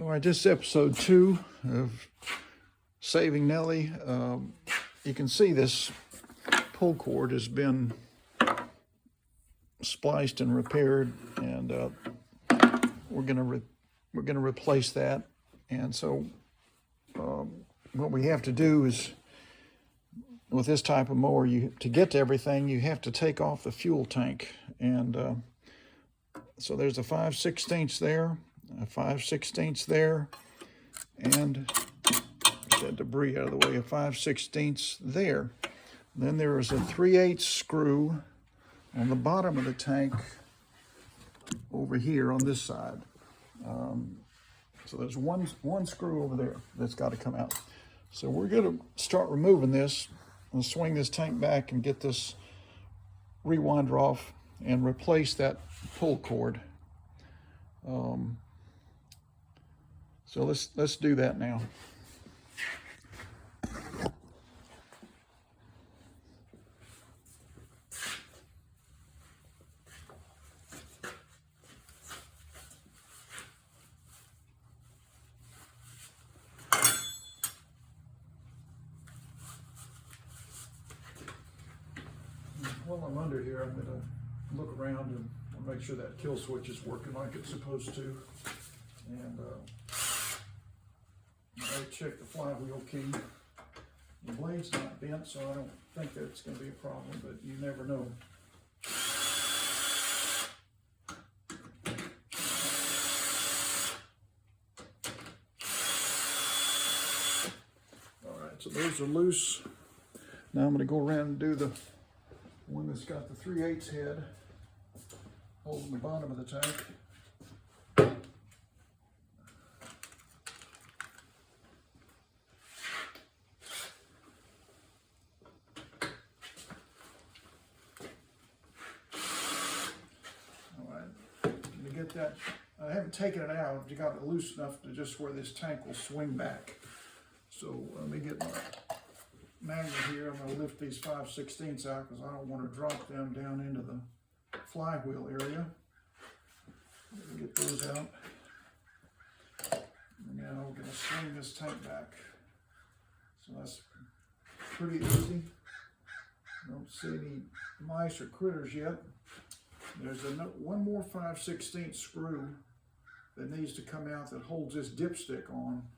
All right, this is episode 2 of Saving Nellie. You can see this pull cord has been spliced and repaired, and we're gonna replace that. And so, what we have to do is, with this type of mower, to get to everything, you have to take off the fuel tank. And so there's a 5/16 there, a 5/16 there, and get that debris out of the way, a 5/16 there. Then there is a 3/8 screw on the bottom of the tank over here on this side. So there's one screw over there that's got to come out. So we're going to start removing this and swing this tank back and get this rewinder off and replace that pull cord. So let's do that now. While I'm under here, I'm going to look around and make sure that kill switch is working like it's supposed to. And I check the flywheel key. The blade's not bent, so I don't think that's going to be a problem, but you never know. All right, so those are loose. Now I'm going to go around and do the one that's got the 3/8 head holding the bottom of the tank. All right, to get that, I haven't taken it out. You got it loose enough to just where this tank will swing back. So let me get my magnet here. I'm going to lift these 5/16 out because I don't want to drop them down into the flywheel area. Get those out. And now we're going to swing this tank back. So that's pretty easy. Don't see any mice or critters yet. There's one more 5/16 screw that needs to come out that holds this dipstick on.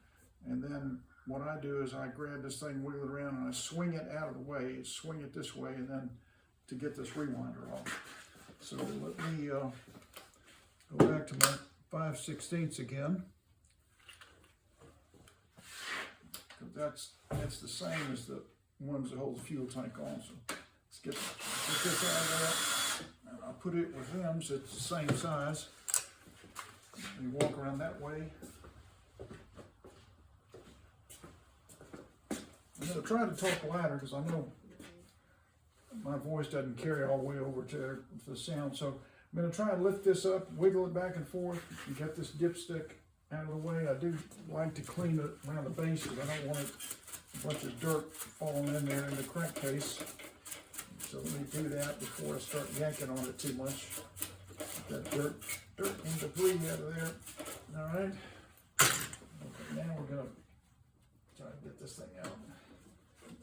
And then what I do is I grab this thing, wiggle it around, and I swing it out of the way, swing it this way, and then to get this rewinder off. So let me go back to my 5/16 again. That's the same as the ones that hold the fuel tank on. So let's get this out of there. And I'll put it with them so it's the same size. You walk around that way. I'm going to try to talk louder because I know my voice doesn't carry all the way over to the sound. So I'm going to try and lift this up, wiggle it back and forth, and get this dipstick out of the way. I do like to clean it around the base because I don't want a bunch of dirt falling in there in the crankcase. So let me do that before I start yanking on it too much. Get that dirt and debris out of there. All right. Okay, now we're going to try to get this thing out.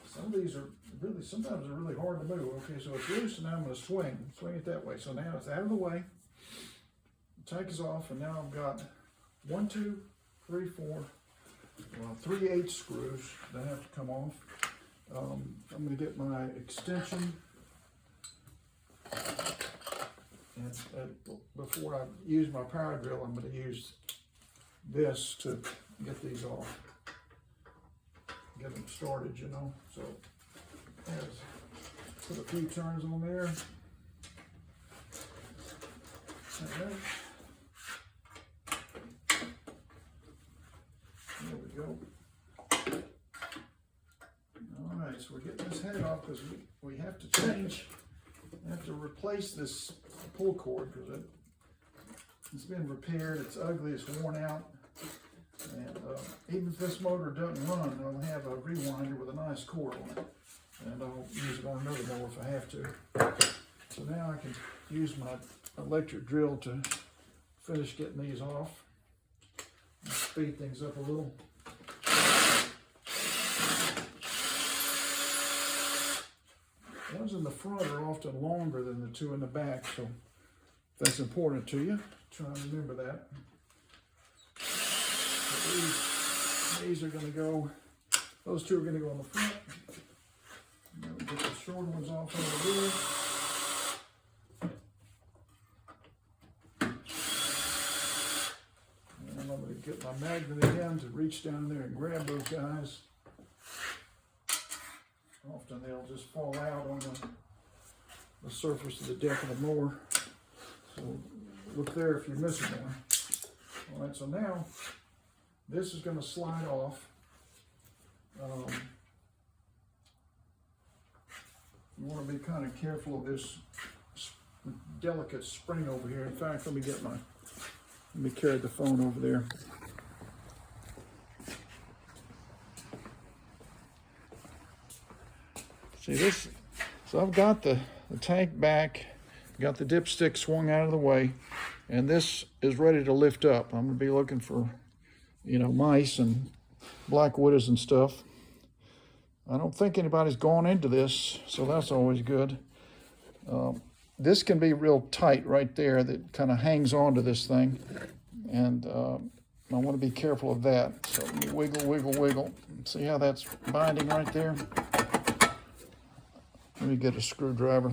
Some of these are really, sometimes they're really hard to move. Okay, so it's loose, and now I'm going to swing it that way. So now it's out of the way. The tank is off, and now I've got 1, 2, 3, 4, 3/8 screws that have to come off. I'm going to get my extension, and before I use my power drill, I'm going to use this to get these off. Get them started, you know. So put a few turns on there. Okay. There we go. All right, so we're getting this head off because we have to change. We have to replace this pull cord because it's been repaired. It's ugly. It's worn out. And even if this motor doesn't run, I'll have a rewinder with a nice cord on it. And I'll use it on another mower if I have to. So now I can use my electric drill to finish getting these off. Speed things up a little. The ones in the front are often longer than the two in the back, so if that's important to you, try and remember that. So these are going to go, those two are going to go on the front. Now we'll get the short ones off over here. And I'm going to get my magnet again to reach down there and grab those guys. Often they'll just fall out on the surface of the deck of the mower. So look there if you're missing one. All right, so now this is going to slide off. You want to be kind of careful of this delicate spring over here. In fact, let me carry the phone over there. See this, so I've got the tank back, got the dipstick swung out of the way, and this is ready to lift up. I'm gonna be looking for, mice and black widows and stuff. I don't think anybody's gone into this, so that's always good. This can be real tight right there that kind of hangs onto this thing, and I want to be careful of that. So wiggle, wiggle, wiggle. See how that's binding right there? Let me get a screwdriver.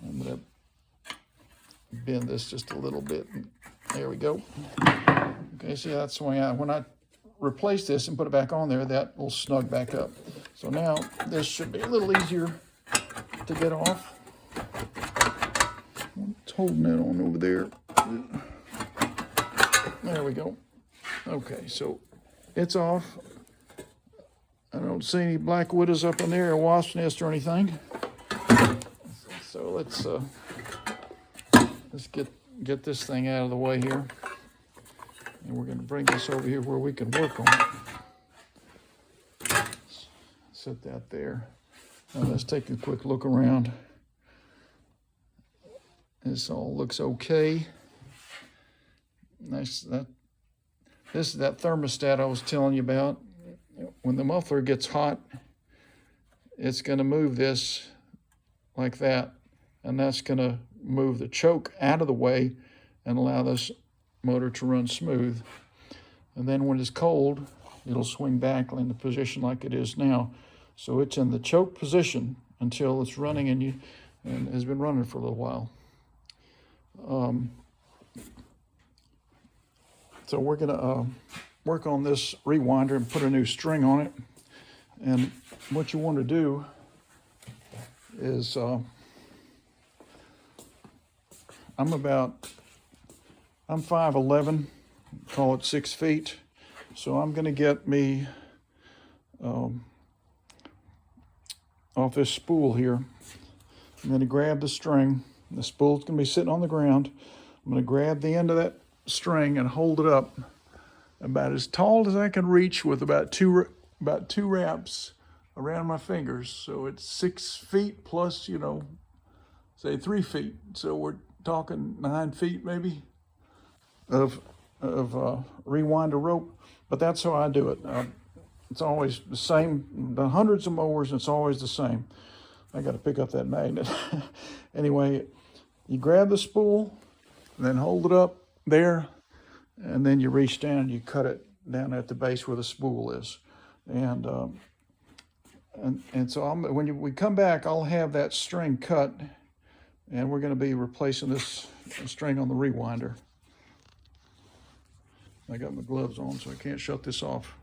I'm going to bend this just a little bit. There we go. Okay, see that's the way when I replace this and put it back on there, that will snug back up. So now this should be a little easier to get off. It's holding that on over there. There we go. Okay, so it's off. I don't see any black widows up in there, or wasp nest or anything. So let's get this thing out of the way here. And we're going to bring this over here where we can work on it. Set that there. Now let's take a quick look around. This all looks okay. Nice. This is that thermostat I was telling you about. When the muffler gets hot, it's going to move this like that, and that's going to move the choke out of the way and allow this motor to run smooth. And then when it's cold, it'll swing back in the position like it is now. So it's in the choke position until it's running and has been running for a little while. So we're going to work on this rewinder and put a new string on it. And what you want to do is, I'm 5'11", call it 6 feet. So I'm going to get me off this spool here. I'm going to grab the string. The spool's going to be sitting on the ground. I'm going to grab the end of that string and hold it up about as tall as I can reach with about two wraps around my fingers. So it's 6 feet plus, say 3 feet. So we're talking 9 feet maybe of rewinder rope. But that's how I do it. It's always the same. The hundreds of mowers, it's always the same. I got to pick up that magnet. Anyway, you grab the spool, then hold it up there, and then you reach down and you cut it down at the base where the spool is. And so when we come back, I'll have that string cut, and we're going to be replacing this string on the rewinder. I got my gloves on, so I can't shut this off.